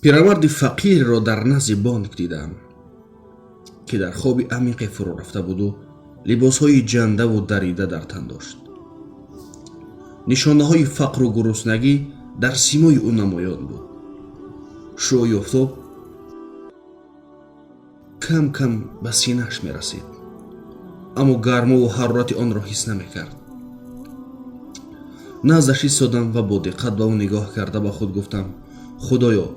پیرمرد فقیر را در نزد بانک دیدم که در خواب عمیق فرو رفته بود و لباسهای جنده و دریده در تن داشت. نشانه های فقر و گرسنگی در سیمای او نمایان بود. شعاع آفتاب کم کم به سینه‌اش می رسید، اما گرما و حرارت آن را حس نمی کرد. نزدش ایستادم و با دقت به او نگاه کرده به خود گفتم: خدایا،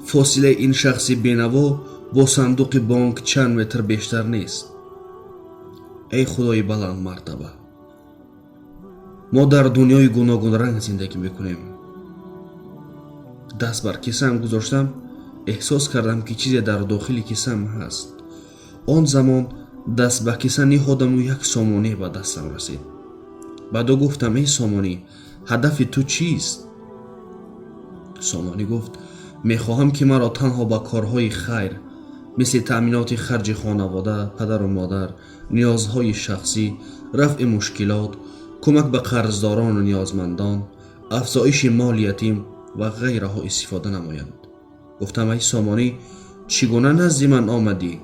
فاصله این شخص بینوا با صندوق بانک چند متر بیشتر نیست. ای خدای بلند مرتبه، ما در دنیای گوناگون رنگ زندگی میکنیم. دست بر کیسه‌ام گذاشتم، احساس کردم که چیزی در داخل کیسه‌ام هست. آن زمان دست به کیسه نهادم و یک سامانه به دستم رسید. بعد گفتم: ای سامانی، هدف تو چیست؟ سامانی گفت: میخواهم که مرا تنها با کارهای خیر مثل تأمینات خرج خانواده، پدر و مادر، نیازهای شخصی، رفع مشکلات، کمک به قرضداران و نیازمندان، افزایش مال یتیم و غیره ها استفاده نمایند. گفتم: ای سامانی، چگونه نزد من آمدی؟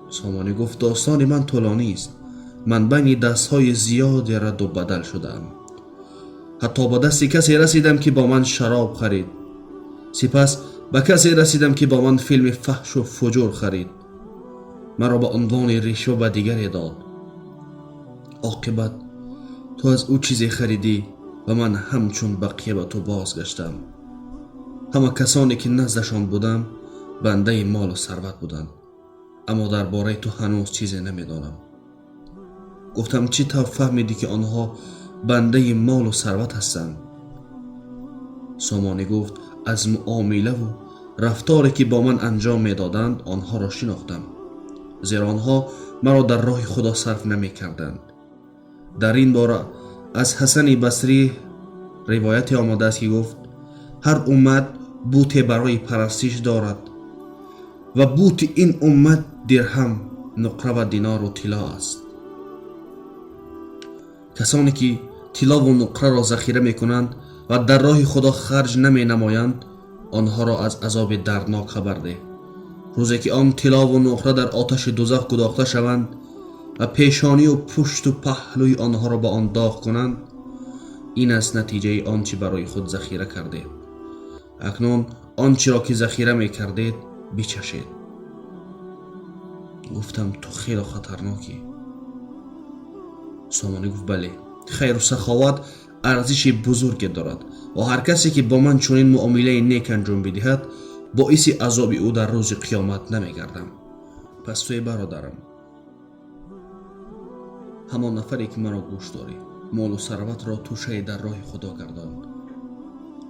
سامانی گفت: داستان من طولانی است. من بین دستهای زیادی رد و بدل شدم. حتی با دست کسی رسیدم که با من شراب خرید. سپس به کسی رسیدم که با من فیلم فحش و فجور خرید. مرا به عنوان رشوه به دیگری داد. عاقبت تو از او چیزی خریدی و من همچون بقیه به تو بازگشتم. همه کسانی که نزدشان بودم بنده مال و ثروت بودند، اما درباره تو هنوز چیزی نمیدانم. گفتم: چی طور فهمیدی که آنها بنده مال و ثروت هستند؟ سامانی گفت: از معامله و رفتاری که با من انجام میدادند آنها را شناختم، زیرا آنها مرا در راه خدا صرف نمی کردند. در این باره از حسن بصری روایت آمده است که گفت: هر امت بوت برای پرستش دارد و بوت این امت درهم، نقره و دینار و طلا است. کسانی که طلا و نقره را ذخیره می کنند و در راه خدا خرج نمی نمایند، آنها را از عذاب دردناک خبر ده. روزی که آن طلا و نقره در آتش دوزخ گداخته شوند و پیشانی و پشت و پهلوی آنها را به آن داغ کنند، این است نتیجه آنچه برای خود ذخیره کردید. اکنون آنچه را که ذخیره می کردید بچشید. گفتم: تو خیلی خطرناکی. سامانی گفت: بله، خیر و سخاوت ارزش بزرگی دارد و هر کسی که با من چنین معامله نیک انجام بدهد باعث عذاب او در روز قیامت نمیگردم. پس توی برادرم، همان نفری که مرا گوش داری، مال و ثروت را توشه در راه خدا گردان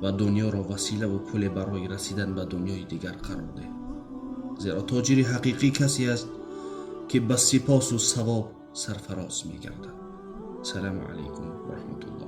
و دنیا را وسیله و پل برای رسیدن به دنیای دیگر قرار ده. زیرا تاجر حقیقی کسی است که به سپاس و ثواب سرفراز می‌گردد. سلام علیکم و رحمت الله.